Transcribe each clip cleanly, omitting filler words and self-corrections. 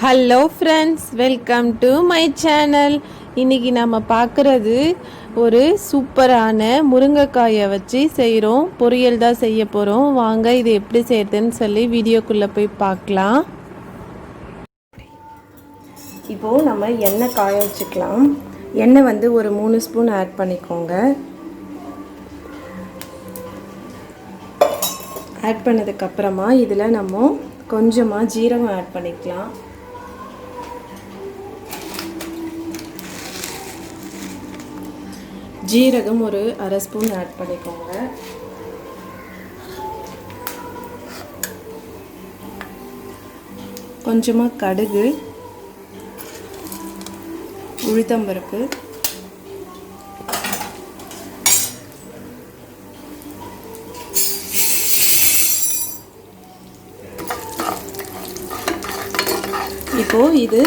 Hello friends, welcome to my channel. இன்றைக்கி நம்ம பார்க்குறது ஒரு சூப்பரான முருங்கைக்காயை வச்சு செய்கிறோம் பொரியல் தான் செய்ய போகிறோம். வாங்க இது எப்படி செய்கிறதுன்னு சொல்லி வீடியோக்குள்ளே போய் பார்க்கலாம். இப்போது நம்ம எண்ணெய் காய வச்சுக்கலாம். எண்ணெய் வந்து ஒரு 3 ஸ்பூன் ஆட் பண்ணிக்கோங்க. ஆட் பண்ணதுக்கப்புறமா இதில் நம்ம கொஞ்சமாக ஜீரகம் ஆட் பண்ணிக்கலாம். ஜீரகம் ஒரு அரை ஸ்பூன் ஆட் பண்ணிக்கோங்க. கொஞ்சமாக கடுகு, உளுத்தம்பருப்பு, இப்போது இது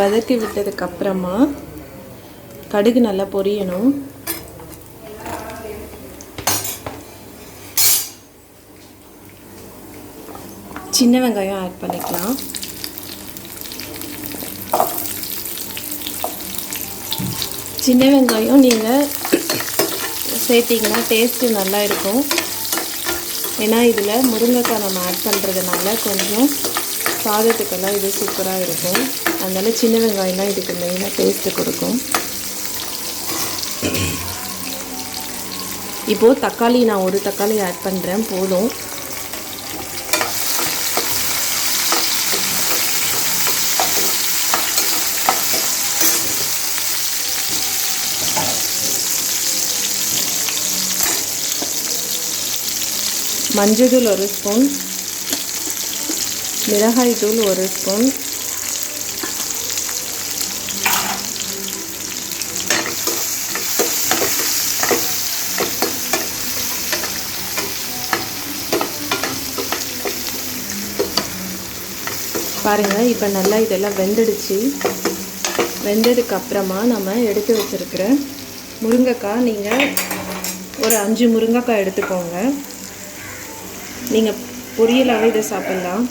வதக்கி விட்டதுக்கப்புறமா கடுகு நல்லா பொரியணும். சின்ன வெங்காயம் ஆட் பண்ணிக்கலாம். சின்ன வெங்காயம் நீங்கள் சேர்த்திங்கன்னா டேஸ்ட்டு நல்லா இருக்கும். ஏன்னா இதில் முருங்கைக்காய் நம்ம ஆட் பண்ணுறதுனால கொஞ்சம் சாதத்துக்கெல்லாம் இது சூப்பராக இருக்கும். அதனால் சின்ன வெங்காயம் தான் இதுக்கு மெயினாக டேஸ்ட்டு கொடுக்கும். இப்போது தக்காளி நான் ஒரு தக்காளி ஆட் பண்ணுறேன், போதும். மஞ்சள் ஒரு ஸ்பூன், மிளகாய் தூள் ஒரு ஸ்பூன், பாருங்கள். இப்போ நல்லா இதெல்லாம் வெந்துடுச்சு. வெந்ததுக்கப்புறமா நம்ம எடுத்து வச்சுருக்கிற முருங்கைக்காய், நீங்கள் ஒரு 5 முருங்கைக்காய் எடுத்துக்கோங்க. நீங்கள் பொரியலாகவே இதை சாப்பிட்லாம்.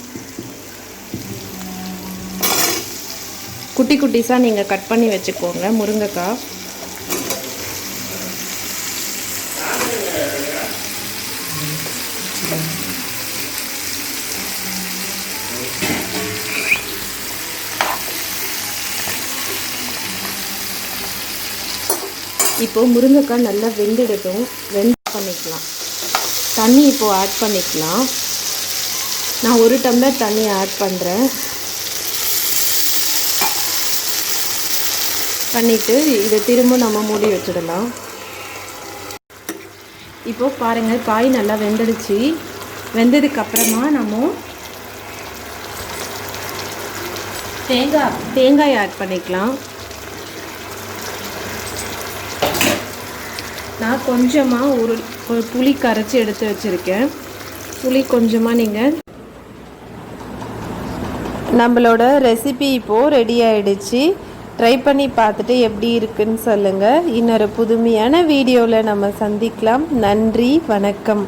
குட்டி குட்டிஸாக நீங்கள் கட் பண்ணி வச்சுக்கோங்க முருங்கைக்காய். இப்போது முருங்கைக்காய் நல்லா வெந்துடட்டும். பண்ணிக்கலாம். தண்ணி இப்போது ஆட் பண்ணிக்கலாம். நான் 1 டம்ளர் தண்ணி ஆட் பண்ணுறேன். பண்ணிவிட்டு இதை திரும்ப நம்ம மூடி வச்சிடலாம். இப்போது பாருங்கள், காய் நல்லா வெந்துடுச்சு. வெந்ததுக்கப்புறமா நம்ம தேங்காய் ஆட் பண்ணிக்கலாம். நான் கொஞ்சமாக ஒரு புளி கரைச்சி எடுத்து வச்சுருக்கேன். புளி கொஞ்சமாக நீங்கள். நம்மளோட ரெசிபி இப்போது ரெடி ஆகிடுச்சு. ட்ரை பண்ணி பார்த்துட்டு எப்படி இருக்குன்னு சொல்லுங்கள். இன்னொரு புதுமையான வீடியோவில் நம்ம சந்திக்கலாம். நன்றி, வணக்கம்.